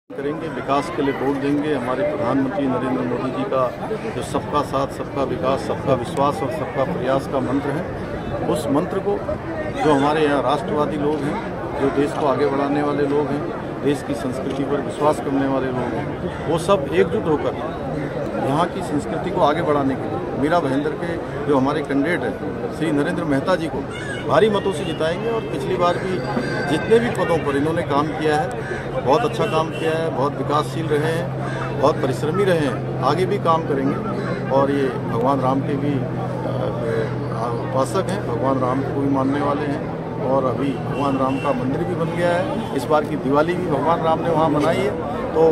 करेंगे, विकास के लिए वोट देंगे। हमारे प्रधानमंत्री नरेंद्र मोदी जी का जो सबका साथ, सबका विकास, सबका विश्वास और सबका प्रयास का मंत्र है, उस मंत्र को जो हमारे यहाँ राष्ट्रवादी लोग हैं, जो देश को आगे बढ़ाने वाले लोग हैं, देश की संस्कृति पर विश्वास करने वाले लोग हैं, वो सब एकजुट होकर यहाँ की संस्कृति को आगे बढ़ाने के लिए मीरा भाईंदर के जो हमारे कैंडिडेट हैं श्री नरेंद्र मेहता जी को भारी मतों से जिताएंगे। और पिछली बार भी जितने भी पदों पर इन्होंने काम किया है, बहुत अच्छा काम किया है, बहुत विकासशील रहे हैं, बहुत परिश्रमी रहे हैं, आगे भी काम करेंगे। और ये भगवान राम के भी उपासक हैं, भगवान राम को भी मानने वाले हैं। और अभी भगवान राम का मंदिर भी बन गया है। इस बार की दिवाली भी भगवान राम ने वहाँ मनाई है। तो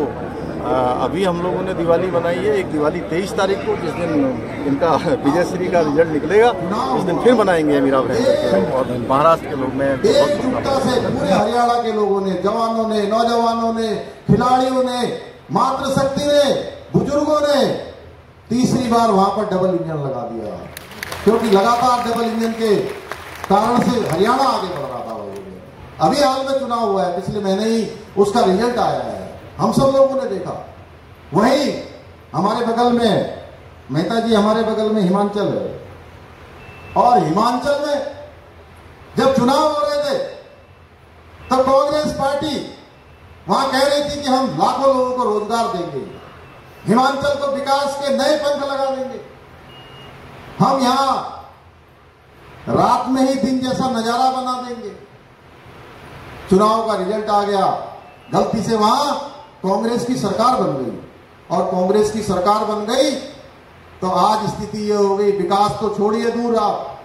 अभी हम लोगों ने दिवाली बनाई है, एक दिवाली 23 तारीख को, जिस दिन इनका विजय श्री का रिजल्ट निकलेगा, उस दिन फिर बनाएंगे मीरा भाईंदर। और महाराष्ट्र के लोग में एकजुटता से पूरे हरियाणा के लोगों ने, जवानों ने, नौजवानों ने, खिलाड़ियों ने, मातृशक्ति ने, बुजुर्गों ने तीसरी बार वहां पर डबल इंजन लगा दिया, क्योंकि लगातार डबल इंजन के कारण से हरियाणा आगे बढ़ रहा था। अभी हाल में चुनाव हुआ है, पिछले महीने ही उसका रिजल्ट आया है, हम सब लोगों ने देखा। वहीं हमारे बगल में मेहता जी, हमारे बगल में हिमाचल है, और हिमाचल में जब चुनाव हो रहे थे तब कांग्रेस पार्टी वहां कह रही थी कि हम लाखों लोगों को रोजगार देंगे, हिमाचल को विकास के नए पंख लगा देंगे, हम यहां रात में ही दिन जैसा नजारा बना देंगे। चुनाव का रिजल्ट आ गया, गलती से वहां कांग्रेस की सरकार बन गई, और कांग्रेस की सरकार बन गई तो आज स्थिति ये हो गई, विकास तो छोड़िए दूर, आप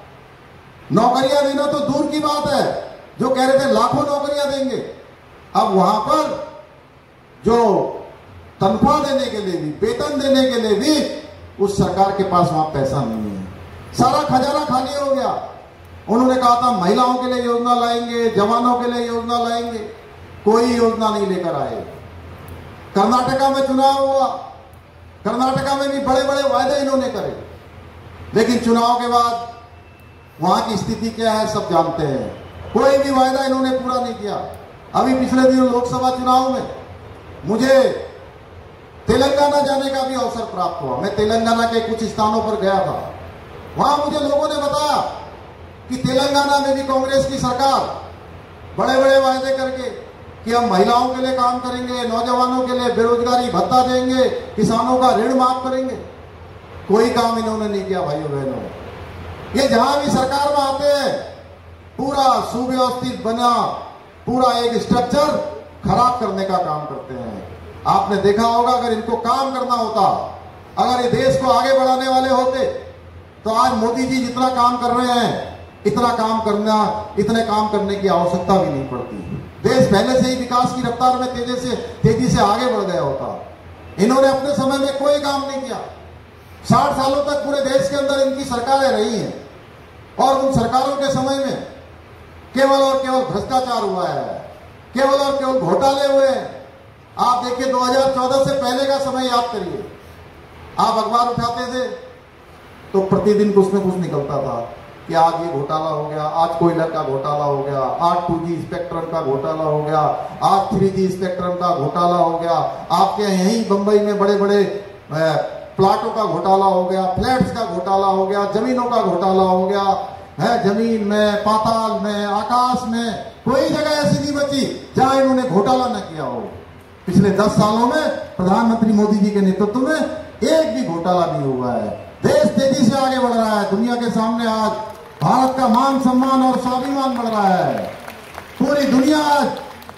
नौकरियां देना तो दूर की बात है, जो कह रहे थे लाखों नौकरियां देंगे, अब वहां पर जो तनख्वाह देने के लिए भी, वेतन देने के लिए भी उस सरकार के पास वहां पैसा नहीं है, सारा खजाना खाली हो गया। उन्होंने कहा था महिलाओं के लिए योजना लाएंगे, जवानों के लिए योजना लाएंगे, कोई योजना नहीं लेकर आए। कर्नाटका में चुनाव हुआ, कर्नाटका में भी बड़े बड़े वायदे इन्होंने करे, लेकिन चुनाव के बाद वहां की स्थिति क्या है सब जानते हैं, कोई भी वायदा इन्होंने पूरा नहीं किया। अभी पिछले दिनों लोकसभा चुनाव में मुझे तेलंगाना जाने का भी अवसर प्राप्त हुआ। मैं तेलंगाना के कुछ स्थानों पर गया था, वहां मुझे लोगों ने बताया कि तेलंगाना में भी कांग्रेस की सरकार बड़े बड़े वायदे करके कि हम महिलाओं के लिए काम करेंगे, नौजवानों के लिए बेरोजगारी भत्ता देंगे, किसानों का ऋण माफ करेंगे, कोई काम इन्होंने नहीं किया। भाइयों बहनों, ये जहां भी सरकार में आते हैं पूरा सुव्यवस्थित बना पूरा एक स्ट्रक्चर खराब करने का काम करते हैं। आपने देखा होगा, अगर इनको काम करना होता, अगर ये देश को आगे बढ़ाने वाले होते, तो आज मोदी जी जितना काम कर रहे हैं इतने काम करने की आवश्यकता भी नहीं पड़ती। देश पहले से ही विकास की रफ्तार में तेजी से आगे बढ़ गया होता। इन्होंने अपने समय में कोई काम नहीं किया। 60 सालों तक पूरे देश के अंदर इनकी सरकारें रही हैं, और उन सरकारों के समय में केवल और केवल भ्रष्टाचार हुआ है, केवल और केवल घोटाले हुए हैं। आप देखिए 2014 से पहले का समय याद करिए, आप अखबार उठाते थे तो प्रतिदिन कुछ न कुछ निकलता था कि आज ये घोटाला हो गया, आज कोयला का घोटाला हो गया, आज 2G स्पेक्ट्रम का घोटाला हो गया, आज 3G स्पेक्ट्रम का घोटाला हो गया, आपके यहीं बंबई में बड़े बड़े प्लाटों का घोटाला हो गया, फ्लैट्स का घोटाला हो गया, जमीनों का घोटाला हो गया है। जमीन में, पाताल में, आकाश में कोई जगह ऐसी नहीं बची जहां इन्होंने घोटाला न किया हो। पिछले 10 सालों में प्रधानमंत्री मोदी जी के नेतृत्व में एक भी घोटाला नहीं हुआ है। देश तेजी से आगे बढ़ रहा है, दुनिया के सामने आज भारत का मान सम्मान और स्वाभिमान बढ़ रहा है। पूरी दुनिया आज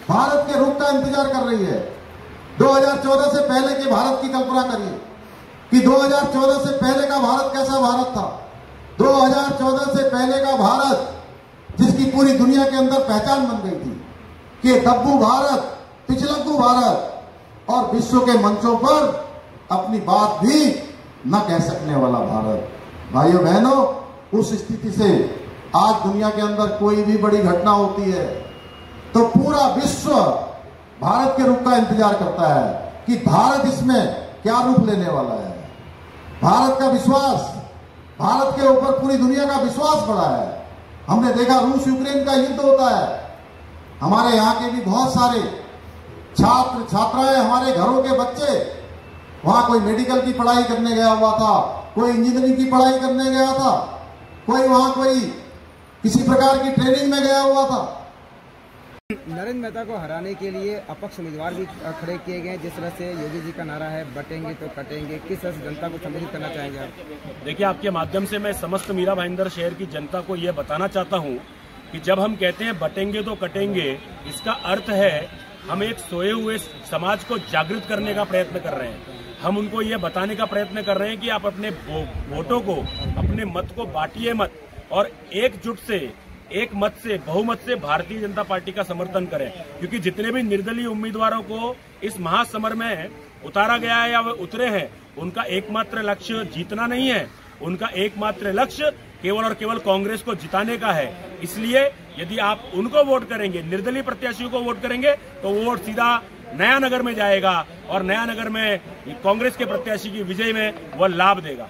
भारत के रूप का इंतजार कर रही है। 2014 से पहले के भारत की कल्पना करिए कि 2014 से पहले का भारत कैसा भारत था। 2014 से पहले का भारत, जिसकी पूरी दुनिया के अंदर पहचान बन गई थी कि दब्बू भारत, पिछलग्गू भारत, और विश्व के मंचों पर अपनी बात भी न कह सकने वाला भारत। भाइयों बहनों, उस स्थिति से आज दुनिया के अंदर कोई भी बड़ी घटना होती है तो पूरा विश्व भारत के रूप का इंतजार करता है कि भारत इसमें क्या रूप लेने वाला है। भारत का विश्वास, भारत के ऊपर पूरी दुनिया का विश्वास बढ़ा है। हमने देखा रूस यूक्रेन का युद्ध होता है, हमारे यहाँ के भी बहुत सारे छात्र छात्राएं, हमारे घरों के बच्चे, वहां कोई मेडिकल की पढ़ाई करने गया हुआ था, कोई इंजीनियरिंग की पढ़ाई करने गया था, कोई वहां कोई किसी प्रकार की ट्रेनिंग में गया हुआ था। नरेंद्र मेहता को हराने के लिए अपक्ष उम्मीदवार भी खड़े किए गए। जिस तरह से योगी जी का नारा है, बटेंगे तो कटेंगे, किस तरह से जनता को संबोधित करना चाहेंगे आप? देखिए, आपके माध्यम से मैं समस्त मीरा भाईंदर शहर की जनता को यह बताना चाहता हूं कि जब हम कहते हैं बटेंगे तो कटेंगे, इसका अर्थ है हम एक सोए हुए समाज को जागृत करने का प्रयत्न कर रहे हैं। हम उनको ये बताने का प्रयत्न कर रहे हैं कि आप अपने वोटों को, अपने मत को बांटिए मत, और एकजुट से, एक मत से, बहुमत से भारतीय जनता पार्टी का समर्थन करें। क्योंकि जितने भी निर्दलीय उम्मीदवारों को इस महासमर में उतारा गया है या वे उतरे हैं, उनका एकमात्र लक्ष्य जीतना नहीं है, उनका एकमात्र लक्ष्य केवल और केवल कांग्रेस को जिताने का है। इसलिए यदि आप उनको वोट करेंगे, निर्दलीय प्रत्याशियों को वोट करेंगे, तो वोट सीधा नया नगर में जाएगा और नया नगर में कांग्रेस के प्रत्याशी की विजय में वह लाभ देगा।